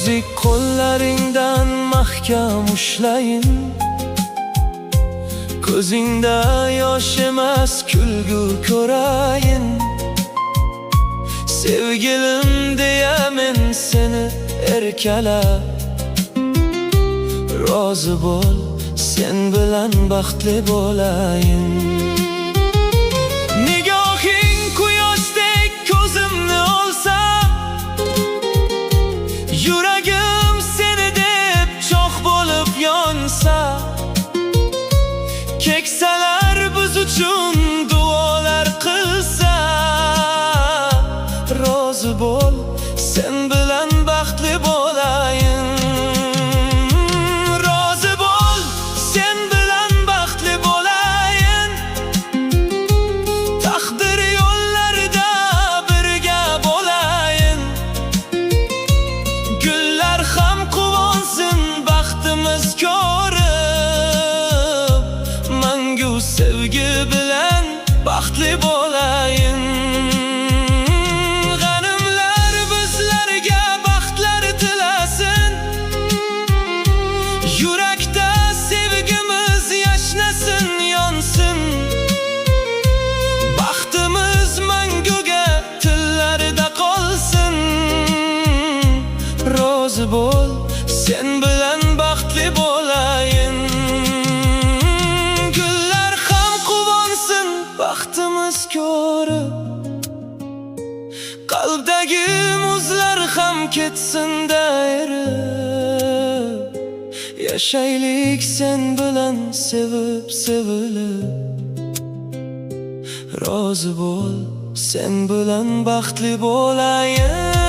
Nozik qo'llaringdan mahkam ushlayin, ko'zingda yosh emas kulgu ko'rayin. Sevgilim deya men seni erkalab, rozi bo'l, sen bilan baxtli bo'layin. Nigohing quyoshdek ko'zimni olsa, yuragim seni deb cho'g' bo'lib yonsa, keksalar biz uchun duolar qilsa, rozi bo'l, sen bilan baxtli bo'layin. Rozi bo'l, sen bilan baxtli bo'layin. Taqdir yo'llarida birga bo'layin. Gullar ham quvonsin baxtimiz ko'rib, mangu sevgi bilan baxtli bo'layin. Yurakda sevgimiz yashnasin, yonsin. Baxtimiz manguga tillarda qolsin. Rozi bo'l, sen bilan baxtli bo'layin. Gullar ham quvonsin baxtimiz ko'rib, qalbdagi muzlar ham ketsin-da erib. Yashaylik sen bilan sevib sevilib. Rozi bo'l, sen bilan baxtli bo'layin.